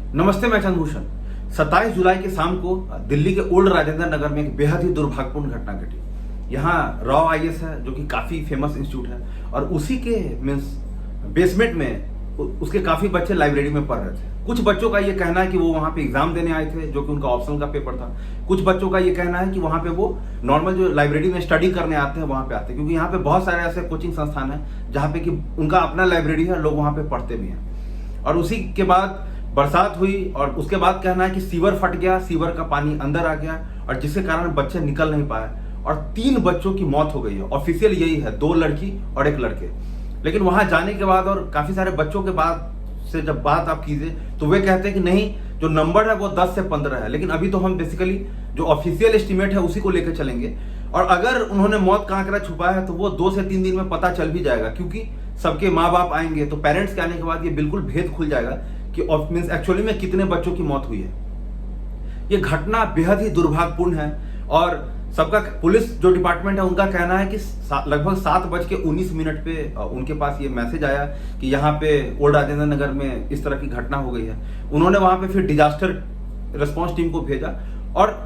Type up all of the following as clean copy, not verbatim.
नमस्ते, मैं चंद्रभूषण। 27 जुलाई के शाम को दिल्ली के ओल्ड राजेंद्र नगर में एक बेहद ही दुर्भाग्यपूर्ण घटना घटी। यहाँ राव आईएएस है, जो कि काफी फेमस इंस्टीट्यूट है, और उसी के मीन्स बेसमेंट में उसके काफी बच्चे लाइब्रेरी में पढ़ रहे थे। कुछ बच्चों का ये कहना है कि वो वहाँ पे एग्जाम देने आए थे, जो कि उनका ऑप्शनल का पेपर था। कुछ बच्चों का ये कहना है कि वहाँ पे वो नॉर्मल जो लाइब्रेरी में स्टडी करने आते हैं वहाँ पे आते हैं, क्योंकि यहाँ पे बहुत सारे ऐसे कोचिंग संस्थान हैं जहाँ पे कि उनका अपना लाइब्रेरी है, लोग वहाँ पे पढ़ते भी हैं। और उसी के बाद बरसात हुई और उसके बाद कहना है कि सीवर फट गया, सीवर का पानी अंदर आ गया, और जिसके कारण बच्चे निकल नहीं पाए और 3 बच्चों की मौत हो गई है। ऑफिशियल यही है, 2 लड़की और 1 लड़के। लेकिन वहां जाने के बाद और काफी सारे बच्चों के बाद से जब बात आप कीजिए तो वे कहते हैं कि नहीं, जो नंबर है वो 10 से 15 है, लेकिन अभी तो हम बेसिकली जो ऑफिशियल एस्टिमेट है उसी को लेकर चलेंगे। और अगर उन्होंने मौत का आंकड़ा छुपाया है तो वो 2 से 3 दिन में पता चल भी जाएगा, क्योंकि सबके माँ बाप आएंगे तो पेरेंट्स के आने के बाद ये बिल्कुल भेद खुल जाएगा कि मीन्स एक्चुअली में कितने बच्चों की मौत हुई है। ये घटना बेहद ही दुर्भाग्यपूर्ण है और सबका पुलिस जो डिपार्टमेंट है उनका कहना है कि लगभग 7:19 पे उनके पास ये मैसेज आया कि यहाँ पे ओल्ड राजेंद्र नगर में इस तरह की घटना हो गई है। उन्होंने वहां पे फिर डिजास्टर रिस्पांस टीम को भेजा और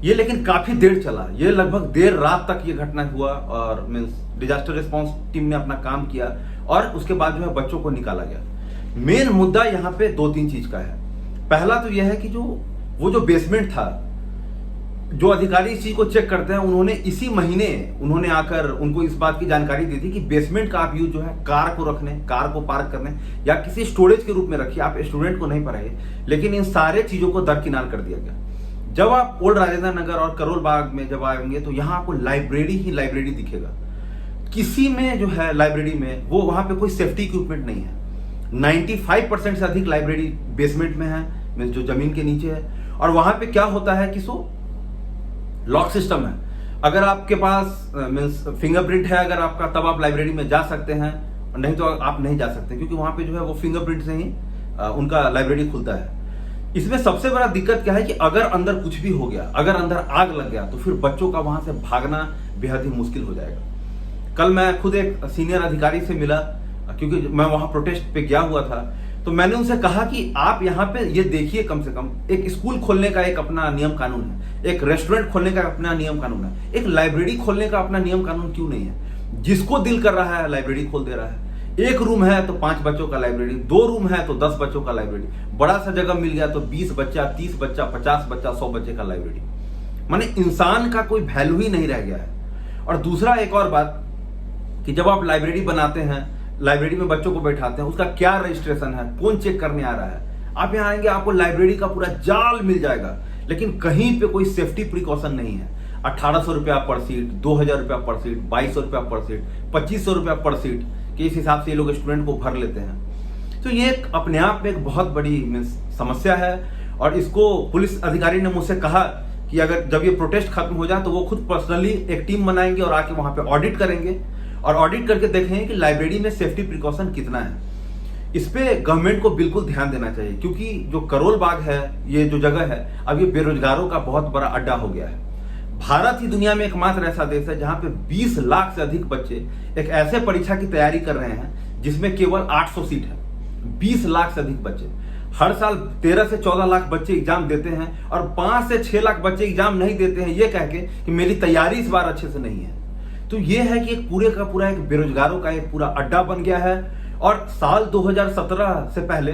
ये लेकिन काफी देर चला। ये लगभग देर रात तक ये घटना हुआ और मीन्स डिजास्टर रिस्पांस टीम ने अपना काम किया और उसके बाद जो है बच्चों को निकाला गया। मेन मुद्दा यहाँ पे 2-3 चीज का है। पहला तो यह है कि जो बेसमेंट था, जो अधिकारी इस चीज को चेक करते हैं, उन्होंने इसी महीने उन्होंने आकर उनको इस बात की जानकारी दी थी कि बेसमेंट का आप यूज जो है कार को रखने, कार को पार्क करने या किसी स्टोरेज के रूप में रखिए, आप स्टूडेंट को नहीं पढ़ाइए। लेकिन इन सारे चीजों को दरकिनार कर दिया गया। जब आप ओल्ड राजेंद्र नगर और करोल बाग में जब आएंगे तो यहाँ आपको लाइब्रेरी ही लाइब्रेरी दिखेगा। किसी में जो है लाइब्रेरी में वो वहां पे कोई सेफ्टी इक्विपमेंट नहीं है। 95% से अधिक लाइब्रेरी बेसमेंट में है, मीन्स जो जमीन के नीचे है। और वहां पे क्या होता है कि लॉक सिस्टम है। अगर आपके पास मीन्स फिंगरप्रिंट है अगर आपका, तब आप लाइब्रेरी में जा सकते हैं, नहीं तो आप नहीं जा सकते, क्योंकि वहां पे जो है वो फिंगरप्रिंट से ही उनका लाइब्रेरी खुलता है। इसमें सबसे बड़ा दिक्कत क्या है कि अगर अंदर कुछ भी हो गया, अगर अंदर आग लग गया तो फिर बच्चों का वहां से भागना बेहद ही मुश्किल हो जाएगा। कल मैं खुद एक सीनियर अधिकारी से मिला, क्योंकि मैं वहां प्रोटेस्ट पे गया हुआ था, तो मैंने उनसे कहा कि आप यहाँ पे ये देखिए, कम से कम एक स्कूल खोलने का एक अपना नियम कानून है, एक रेस्टोरेंट खोलने का अपना नियम कानून है, एक लाइब्रेरी खोलने का अपना नियम कानून क्यों नहीं है? जिसको दिल कर रहा है लाइब्रेरी खोल दे रहा है। 1 रूम है तो 5 बच्चों का लाइब्रेरी, 2 रूम है तो 10 बच्चों का लाइब्रेरी, बड़ा सा जगह मिल गया तो 20 बच्चा, 30 बच्चा, 50 बच्चा, 100 बच्चे का लाइब्रेरी। माने इंसान का कोई वैल्यू ही नहीं रह गया है। और दूसरा एक और बात कि जब आप लाइब्रेरी बनाते हैं, लाइब्रेरी में बच्चों को बैठाते हैं, उसका क्या रजिस्ट्रेशन है, कौन चेक करने आ रहा है? आप यहाँ आएंगे आपको लाइब्रेरी का पूरा जाल मिल जाएगा, लेकिन कहीं पे कोई सेफ्टी प्रिकॉशन नहीं है। 1800 रुपया पर सीट, 2000 रुपया पर सीट, 2200 रुपया पर सीट, 2500 रुपया पर सीट के इस हिसाब से ये लोग स्टूडेंट को भर लेते हैं। तो ये अपने आप में एक बहुत बड़ी समस्या है। और इसको पुलिस अधिकारी ने मुझसे कहा कि अगर जब ये प्रोटेस्ट खत्म हो जाए तो वो खुद पर्सनली एक टीम बनाएंगे और आके वहां पे ऑडिट करेंगे और ऑडिट करके देखेंगे कि लाइब्रेरी में सेफ्टी प्रिकॉशन कितना है। इस पे गवर्नमेंट को बिल्कुल ध्यान देना चाहिए, क्योंकि जो करोल बाग है, ये जो जगह है, अब ये बेरोजगारों का बहुत बड़ा अड्डा हो गया है। भारत ही दुनिया में एकमात्र ऐसा देश है जहां पे 20 लाख से अधिक बच्चे एक ऐसे परीक्षा की तैयारी कर रहे हैं जिसमें केवल 800 सीट है। 20 लाख से अधिक बच्चे हर साल 13 से 14 लाख बच्चे एग्जाम देते हैं और 5 से 6 लाख बच्चे एग्जाम नहीं देते हैं, ये कह के कि मेरी तैयारी इस बार अच्छे से नहीं है। तो ये है कि एक पूरे का पूरा एक बेरोजगारों का एक पूरा अड्डा बन गया है। और साल 2017 से पहले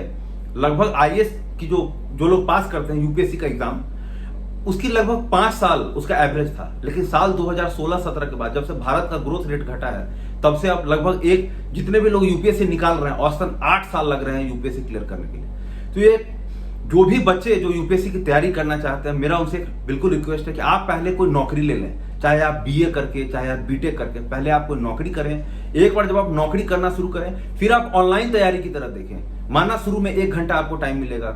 लगभग आईएएस की जो लोग पास करते हैं यूपीएससी का एग्जाम, उसकी लगभग 5 साल उसका एवरेज था। लेकिन साल 2016-17 के बाद जब से भारत का ग्रोथ रेट घटा है, तब से अब लगभग जितने भी लोग यूपीएससी निकाल रहे हैं, औसतन 8 साल लग रहे हैं यूपीएससी क्लियर करने के लिए। तो ये जो भी बच्चे जो यूपीएससी की तैयारी करना चाहते हैं, मेरा उनसे बिल्कुल रिक्वेस्ट है कि आप पहले कोई नौकरी ले लें, चाहे आप बीए करके, चाहे आप बीटेक करके, पहले आप कोई नौकरी करें। एक बार जब आप नौकरी करना शुरू करें, फिर आप ऑनलाइन तैयारी की तरफ देखें। माना शुरू में 1 घंटा आपको टाइम मिलेगा,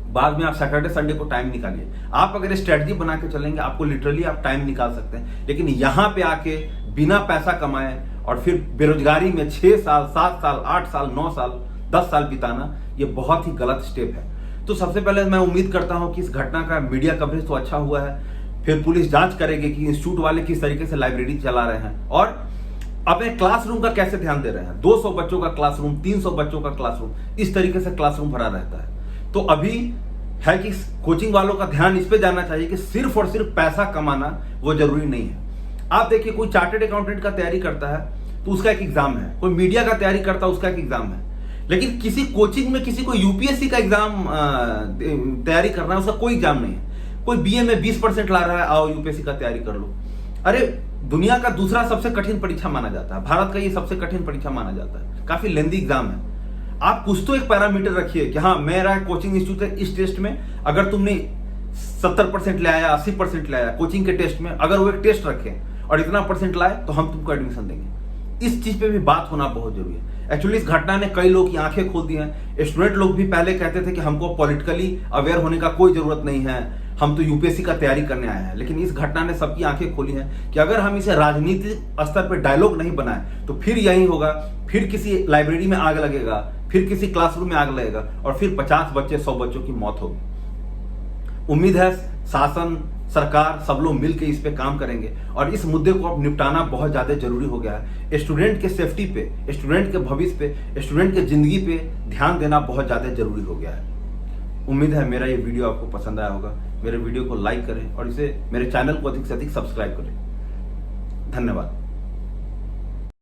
बाद में आप सैटरडे संडे को टाइम निकालिए। आप अगर स्ट्रेटजी बना के चलेंगे, आपको लिटरली आप टाइम निकाल सकते हैं। लेकिन यहाँ पे आके बिना पैसा कमाए और फिर बेरोजगारी में 6 साल, 7 साल, 8 साल, 9 साल, 10 साल बिताना, ये बहुत ही गलत स्टेप है। तो सबसे पहले मैं उम्मीद करता हूं कि इस घटना का मीडिया कवरेज तो अच्छा हुआ है, फिर पुलिस जांच करेगी कि इंस्टीट्यूट वाले किस तरीके से लाइब्रेरी चला रहे हैं और अपने क्लासरूम का कैसे ध्यान दे रहे हैं। 200 बच्चों का क्लासरूम, 300 बच्चों का क्लासरूम, इस तरीके से क्लासरूम भरा रहता है। तो अभी है कि कोचिंग वालों का ध्यान इस पे जाना चाहिए कि सिर्फ और सिर्फ पैसा कमाना वो जरूरी नहीं है। आप देखिए, कोई चार्टर्ड अकाउंटेंट का तैयारी करता है तो उसका एक एग्जाम है, कोई मीडिया का तैयारी करता है उसका एक एग्जाम है, लेकिन किसी कोचिंग में किसी को यूपीएससी का एग्जाम तैयारी करना है, उसका कोई एग्जाम नहीं है। कोई बीए में 20% ला रहा है, आओ यूपीएससी का तैयारी कर लो। अरे दुनिया का दूसरा सबसे कठिन परीक्षा माना जाता है, भारत का ये सबसे कठिन परीक्षा माना जाता है, काफी लेंदी एग्जाम है। आप कुछ तो एक पैरामीटर रखिए कि हाँ मेरा कोचिंग इंस्टीट्यूट है, इस टेस्ट में अगर तुमने 70% ले आया, 80% ले आया कोचिंग के टेस्ट में, अगर वो एक टेस्ट रखे और इतना परसेंट लाए तो हम तुमको एडमिशन देंगे। इस चीज पे भी बात होना बहुत जरूरी है। एक्चुअली इस घटना ने कई लोग की आंखें खोल दी हैं। स्टूडेंट लोग भी पहले कहते थे कि हमको पॉलिटिकली अवेयर होने का कोई जरूरत नहीं है, हम तो यूपीएससी का तैयारी करने आए हैं। लेकिन इस घटना ने सबकी आंखें खोली हैं कि अगर हम इसे राजनीतिक स्तर पर डायलॉग नहीं बनाए तो फिर यही होगा, फिर किसी लाइब्रेरी में आग लगेगा, फिर किसी क्लासरूम में आग लगेगा और फिर 50 बच्चे 100 बच्चों की मौत होगी। उम्मीद है शासन, सरकार सब लोग मिलकर इस पे काम करेंगे और इस मुद्दे को अब निपटाना बहुत ज्यादा जरूरी हो गया है। स्टूडेंट के सेफ्टी पे, स्टूडेंट के भविष्य पे, स्टूडेंट के जिंदगी पे ध्यान देना बहुत ज्यादा जरूरी हो गया है। उम्मीद है मेरा ये वीडियो आपको पसंद आया होगा। मेरे वीडियो को लाइक करें और इसे मेरे चैनल को अधिक से अधिक सब्सक्राइब करें। धन्यवाद।